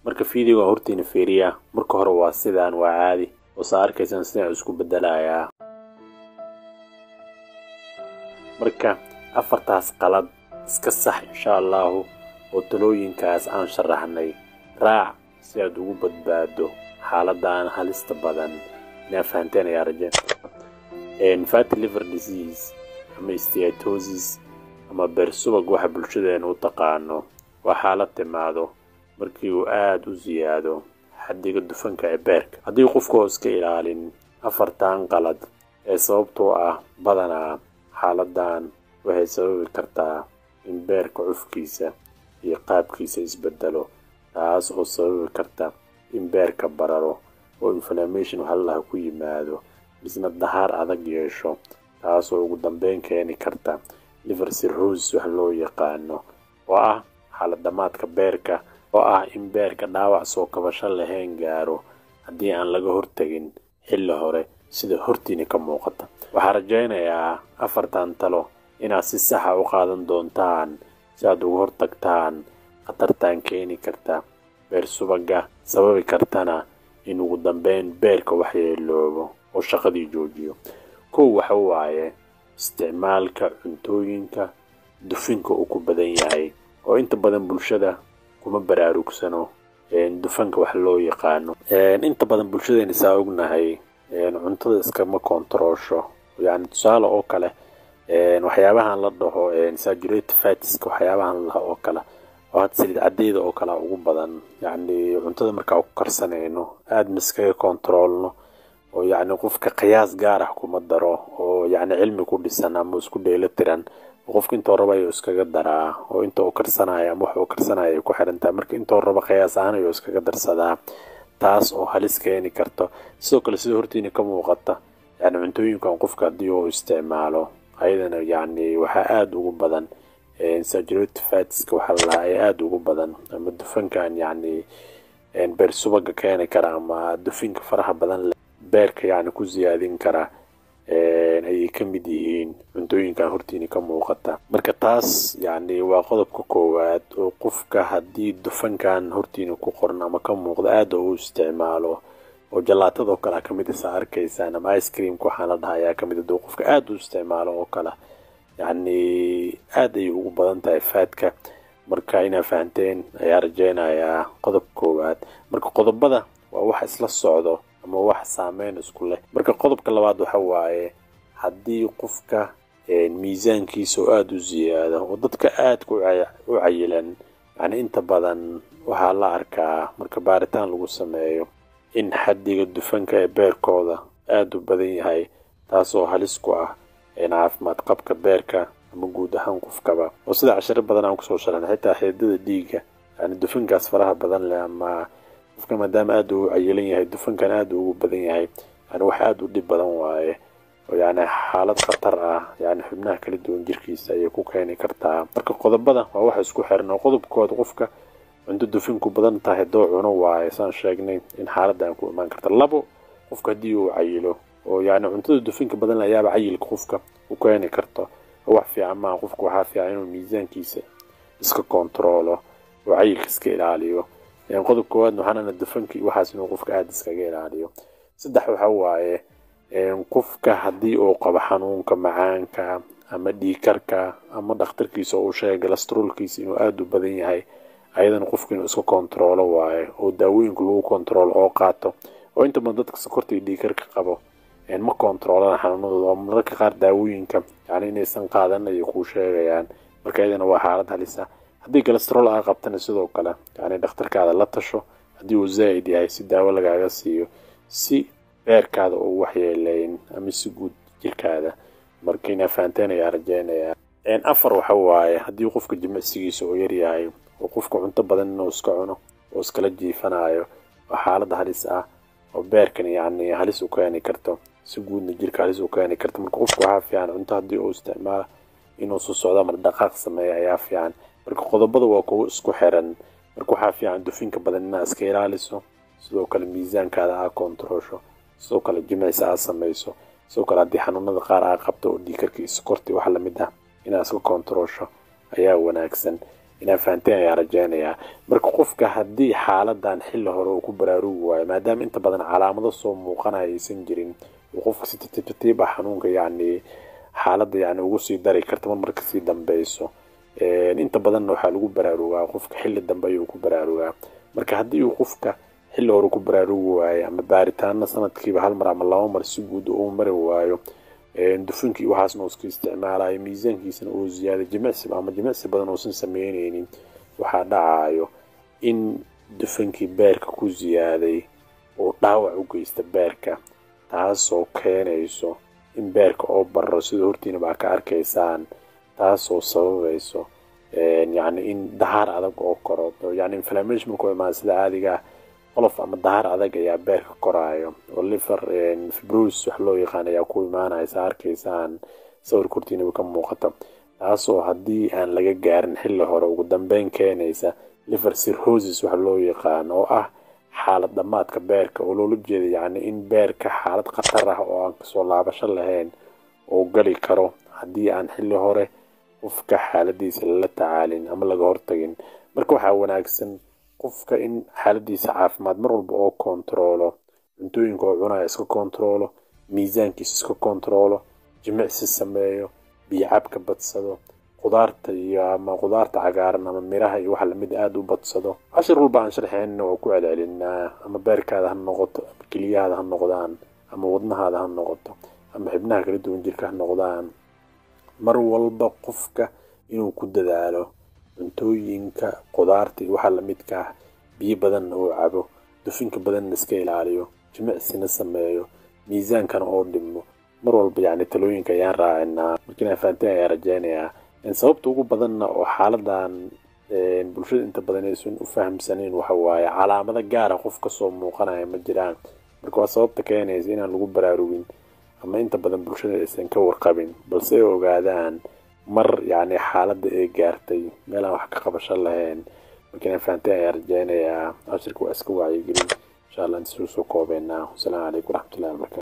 marka fiidiyoga hortiina fiiriya marka hore waa sidaan waa caadi oo saarkaysan sidaan isku bedelayaa marka afartaas qalad iska sax insha Allah oo talooyinkaas aan sharaxnay raac si aad ugu badbaado xaaladaan halista badan ina fahanteen ayaa rajeen fatty liver disease ama steatosis ama beersubag waxa bulshadeena u taqaano waa xaalad timaado markii uu aad u ziyaado xaddiga dufanka ee beerka haddii qofku iska ilaalin afartan qalad ee sababtoo ah badanaa xaaladan waxay sababi kartaa in beerka cufkiisa iyo qaabkiisa isbedelo taas oo sababi karta in beerka bararo oo inflammation waxa ku yimaado isna dahaar adag yeesho taas oo ugu dambeyn keeni karta liver cirrhosis wax loo yaqaano oo ah xaalad dhamaadka beerka oo ah in beerka dhaawac soo kabasho lahayn gaaro haddii aan laga hortagin xilli hore sida hortiina ka muuqata waxaan rajaynayaa afartan talo inaad si sax ah u qaadan doontaan si aad uga hortagtaan khatartan keeni karta beer subaga sababi kartana in ugu dambeyn beerka waxyeeloobo oo shaqadii joojiyo kow waxa waaye isticmaalka cuntooyinka dufanka uu ku badan yahay oo inta badan bulshada kuma baraarugsano dufanka wax loo yaqaano inta badan bulshadeena saa ognahay cuntada iskama kontroosho yani tusaale oo kale waxyaabahan la dhaho saturated fats waxyaabahan la oo kale oo saliid cadeeda oo kale ugu badan yani cuntada marka ku karsanayno aad miskaga kontroolno oo yani qofka qiyaas gaar ah kuma daro oo yani cilmi ku dhisan ama isku dheelitiran qofka inta rabayo iskaga daraa oo inta uu karsanayo ama wax uu karsanayo ku xirantaa marka inta raba qiyaas ahaan iyo iskaga darsadaa taas oo halis keeni karto sidoo kale sida hortiina ka muuqata yani cuntooyinkan qofka hadii uu isticmaalo ayadana yani waxa aad ugu badan saturated fats waxa la aad ugu badan ama dufankan yani beer subaga keeni kara ama dufanka faraha badan beerka yani ku ziyaadin kara ay ka mid yihiin cuntooyinkan hortiina ka muuqata marka taas yani waa qodobka koowaad oo qofka hadii dufankan hortiina ku qoran ama ka muuqda aad uu isticmaalo oo jalaatada kala ka mid ah arkaysan ama ice cream ku waxaan la dhahayaa ka mid ah qofka aad u isticmaalo oo kala yani aad ay ugu badan tahay faatka marka ina fahanteen ayaa rajaynayaa qodobka koowaad marka qodobada waa wax isla socdo ama wax saameyn isku leh marka qodobka labaad waxa waaye hadii qofka miisaankiisa aad u ziyaado oo dadka aad u cayilan yani inta badan waxa la arkaa marka baaritaan lagu sameeyo in xaddiga dufanka ee beerkooda aad u badan yahay taas oo halis ku ah caafimaad qabka beerka ama guud ahaan qofkaba oo sida casharo badan aan ku soo sharaxnay xitaa xididdada dhiigga yani dufankaas faraha badan leh ama qofka maadaama aad u cayilan yahay dufankan aad ugu badan yahay yani wax aad u dhib badan waaye oo yani xaalad khatar ah yani xubnaha kala duwan jirkiisa ay ku keeni kartaa marka qodobada waa wax isku xiran oo qodobkooda qofka cunto dufinku badan tahay doo cuno waaye saan sheegnay in xaaladan ku imaan karta labo qofka hadii uu cayilo oo yani cuntada dufanka badan la yaaba cayilka qofka u keeni karto wax fiican ma qofku waxa fiican inuu miisaankiisa iska kontroolo oo cayilka iska ilaaliyo يعني قدب كواد نحنا ندفنك وحاسين قفك عادس كجيل صدح وحواي قفك هدي أو قب حنون كمعانك أما ديكرك أما دكتور كيس أو شيء جلسترول كيس إنه أدو بدني هاي أيضا قفك إنه اسمه كنترول واي وداوين كله كنترول أوقاته وأنت بدك سكرتي ديكرك قبه يعني ما كنترول أنا حنون مرك قار داوين كم يعني إنسان قادنا يخوش يعني مرك أيضا هو حالتها لسه haddii cholesterol ay qabtana sidoo kale yani dhakhtarkaada la tasho haddii uu zaid yahay si daawo lagaaga siiyo si beerkaada uu waxyeeleyn ama si guud jirkaada markiina fahanteen ayaa rajaynaya afar waxa waaye haddii qofka jimicsigiisa uu yar yahay oo qofka cunto badan inuu iska cuno oo iskala jiifanayo waa xaalad halis ah oo beerkan yani halis u keeni karto si guudna jirka halis u keeni karto marka qofku waxaa fiican cunto haddii uu isticmaalo inuu soo socdo mar dhaqaaq sameeyo ayaa fiican marka qodobada waa kuwa isku xiran marka waxa fiican dufanka badan inaad iska ilaaliso sidoo kale miisaankaada aad kontroosho sidoo kale jimicsi aad samayso sidoo kale haddii xanuunada qaar aad qabto oo dhiigkarka iyo sokorta wax la mid ah inaad iska kontroosho ayaa wanaagsan inaa fahanteen ayaa rajeynayaa. marka qofka haddii xaaladan xilli hore uu ku baraarugi waayo maadaama inta badan calaamado soo muuqanaya aysan jirin uu qofka si tartiib ah xanuunka yacni xaaladda yacni ugu sii dari karta marka sii dambeyso. inta badanna waxaa lagu baraarugaa qofka xilli dambe ayuu ku baraarugaa. marka haddii uu qofka xilli hore ku baraarugi waayo ama baaritaano sanadkiiba hal mar ama 2 mar si guud uu mari waayo dufankii waxaasna uu iska isticmaalayo miisaankiisana uu ziyaado jimicsi badan uusan sameyneynin waxaa dhacayo in dufankii beerka ku ziyaaday oo dhaawac u geysta beerka taasoo keenayso in beerka oo barro sida hortiina baa ka arkaysaan taasoo sababayso yacni in dahaar adag oo korodo yacni inflammation ku imaan sida caadiga qolof ama dahaar adag ayaa beerka koraayo oo liver fibrosis wax loo yaqaan ayaa ku imaanaysa arkaysaan sawirka hortiina ka muuqata taasoo haddii aan laga gaarin xilli hore ugu dambeyn keenaysa liver cirrhosis wax loo yaqaan oo ah xaalad dhamaadka beerka oo loola jeedo yacni in beerka xaalad khatar ah oo aan kasoo laabasho lahayn oo gali karo haddii aan xilli hore qofka xaaladiisa lala tacaalin ama laga hortagin. marka waxaa wanaagsan qofka in xaaladiisa caafimaad mar walba oo kontaroolo cuntooyinka oo cunaya iska kontaroolo miisaankiisa iska kontaroolo jimicsi sameeyo biyo cabka badsado qudaarta iyo ama qudaarta cagaaran ama miraha iyo waxa lamid aad u badsado. cashir walba aan sharxeynna oo ku celcelinaa ama beerkaada ha noqoto ama keliyahaada ha noqdaan ama wadnahaada ha noqoto ama xibnaha kala duwan jirka ha noqdaan mar walba qofka inuu ku dadaalo cuntooyinka qudaarta iyo waxa lamidka ah biyo badan oo cabo dufanka badan iska ilaaliyo jimicsina sameeyo miisaankana oo dhimo mar walba yacni talooyinka ayaan raacinaa. markii fahanteen ayaa rajeynayaa in sababta ugu badanna oo xaaladan bulshada inta badan aysan u fahamsaneyn waxa waaye calaamado gaar ah qof ka soo muuqanaya ma jiraan. marka waa sababta keenaysa inaan lagu baraarugin ama inta badan bulshada aysan ka warqabin balse ay ogaadaan mar yacni xaaladda ay gaartay meel aan wax ka qabasho lahayn. markii fahanteen ayaa rajeynayaa cashirka waa iska wacyigelin insha allah inta soo koobeynaa. wasalaamu calaykum waraxmatullahi wabarakatu.